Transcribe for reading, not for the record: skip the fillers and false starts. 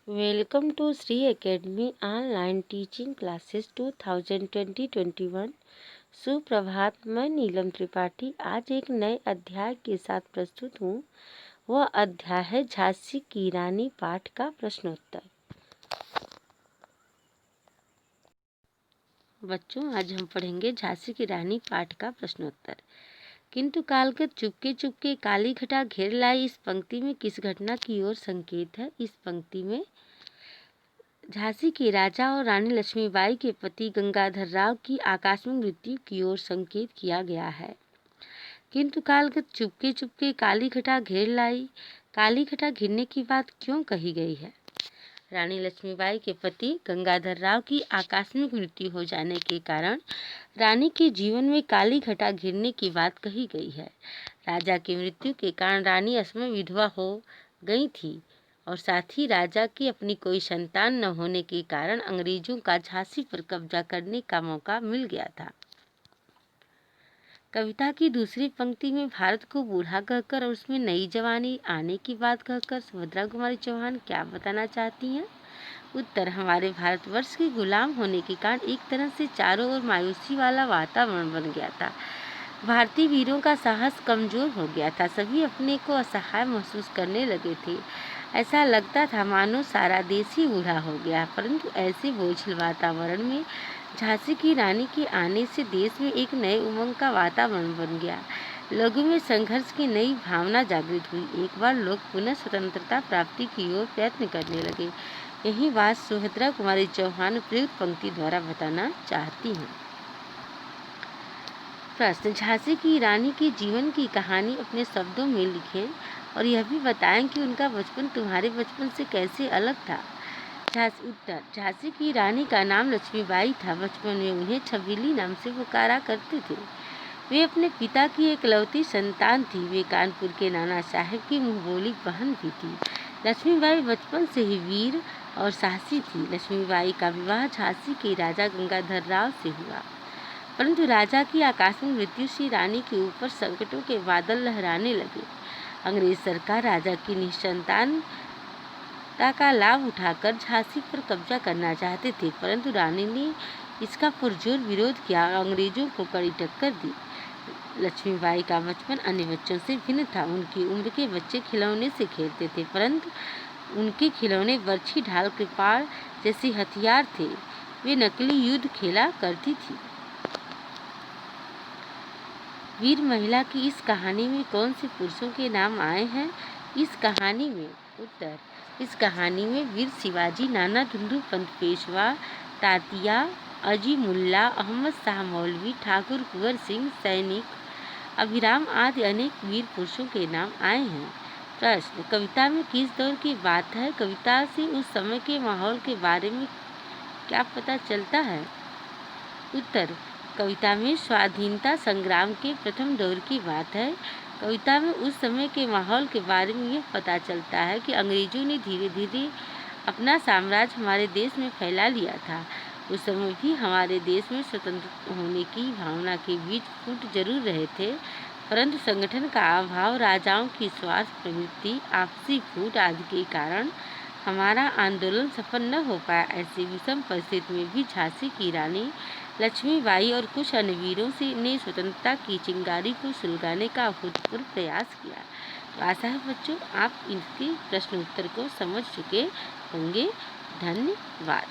Welcome to Sri Academy online teaching classes 2020-21। सुप्रभात। मैं नीलम त्रिपाठी आज एक नए अध्याय के साथ प्रस्तुत हूँ। वह अध्याय है झांसी की रानी पाठ का प्रश्नोत्तर। बच्चों, आज हम पढ़ेंगे झांसी की रानी पाठ का प्रश्नोत्तर। किंतु कालगत चुपके चुपके काली घटा घेर लाई, इस पंक्ति में किस घटना की ओर संकेत है? इस पंक्ति में झांसी के राजा और रानी लक्ष्मीबाई के पति गंगाधर राव की आकस्मिक मृत्यु की ओर संकेत किया गया है। किंतु कालगत चुपके चुपके काली घटा घेर लाई, काली घटा घिरने की बात क्यों कही गई है? रानी लक्ष्मीबाई के पति गंगाधर राव की आकस्मिक मृत्यु हो जाने के कारण रानी के जीवन में काली घटा घिरने की बात कही गई है। राजा की मृत्यु के कारण रानी असमय विधवा हो गई थी और साथ ही राजा की अपनी कोई संतान न होने के कारण अंग्रेजों का झांसी पर कब्जा करने का मौका मिल गया था। कविता की दूसरी पंक्ति में भारत को बूढ़ा कहकर और उसमें नई जवानी आने की बात कहकर सुभद्रा कुमारी चौहान क्या बताना चाहती हैं? उत्तर, हमारे भारतवर्ष के गुलाम होने के कारण एक तरह से चारों ओर मायूसी वाला वातावरण बन गया था। भारतीय वीरों का साहस कमजोर हो गया था। सभी अपने को असहाय महसूस करने लगे थे। ऐसा लगता था मानो सारा देश ही बूढ़ा हो गया। परंतु ऐसे बोझिल वातावरण में झांसी की रानी के आने से देश में एक नए उमंग का वातावरण बन गया। लोगों में संघर्ष की नई भावना जागृत हुई। एक बार लोग पुनः स्वतंत्रता प्राप्ति की ओर प्रयत्न करने लगे। यही बात सुभद्रा कुमारी चौहान प्रयुक्त पंक्ति द्वारा बताना चाहती हैं। प्रश्न, झांसी की रानी के जीवन की कहानी अपने शब्दों में लिखें और यह भी बताएं कि उनका बचपन तुम्हारे बचपन से कैसे अलग था। उत्तर, झांसी की रानी का नाम लक्ष्मीबाई था। बचपन में उन्हें छबीली नाम से पुकारा करते थे। वे अपने पिता की एकलौती संतान थी। वे कानपुर के नाना साहब की मुंहबोली बहन भी थी। लक्ष्मीबाई बचपन से ही वीर और साहसी थी। लक्ष्मीबाई का विवाह झांसी के राजा गंगाधर राव से हुआ, परंतु राजा की आकस्मिक मृत्यु से रानी के ऊपर संकटों के बादल लहराने लगे। अंग्रेज सरकार राजा की निसंतानता का लाभ उठाकर झांसी पर कब्जा करना चाहते थे, परंतु रानी ने इसका पुरजोर विरोध किया, अंग्रेजों को कड़ी टक्कर दी। लक्ष्मीबाई का बचपन अन्य बच्चों से भिन्न था। उनकी उम्र के बच्चे खिलौने से खेलते थे, परंतु उनके खिलौने बर्छी, ढाल, कृपाण जैसे हथियार थे। वे नकली युद्ध खेला करती थी। वीर महिला की इस कहानी में कौन से पुरुषों के नाम आए हैं? इस कहानी में उत्तर, इस कहानी में वीर शिवाजी, नाना धुंधु पंत पेशवा, तातिया, अजी मुल्ला, अहमद शाह मौलवी, ठाकुर कुंवर सिंह, सैनिक, अभिराम आदि अनेक वीर पुरुषों के नाम आए हैं। प्रश्न, कविता में किस दौर की बात है? कविता से उस समय के माहौल के बारे में क्या पता चलता है? उत्तर, कविता में स्वाधीनता संग्राम के प्रथम दौर की बात है। कविता में उस समय के माहौल के बारे में यह पता चलता है कि अंग्रेजों ने धीरे धीरे अपना साम्राज्य हमारे देश में फैला लिया था। उस समय भी हमारे देश में स्वतंत्र होने की भावना के बीच फूट जरूर रहे थे, परंतु संगठन का अभाव, राजाओं की स्वार्थ प्रवृत्ति, आपसी फूट आदि के कारण हमारा आंदोलन सफल न हो पाया। ऐसी विषम परिस्थिति में भी झांसी की रानी लक्ष्मीबाई और कुछ अन्य वीरों ने स्वतंत्रता की चिंगारी को सुलगाने का अभूतपूर्व प्रयास किया। तो आशा है बच्चों आप इनके प्रश्न उत्तर को समझ चुके होंगे। धन्यवाद।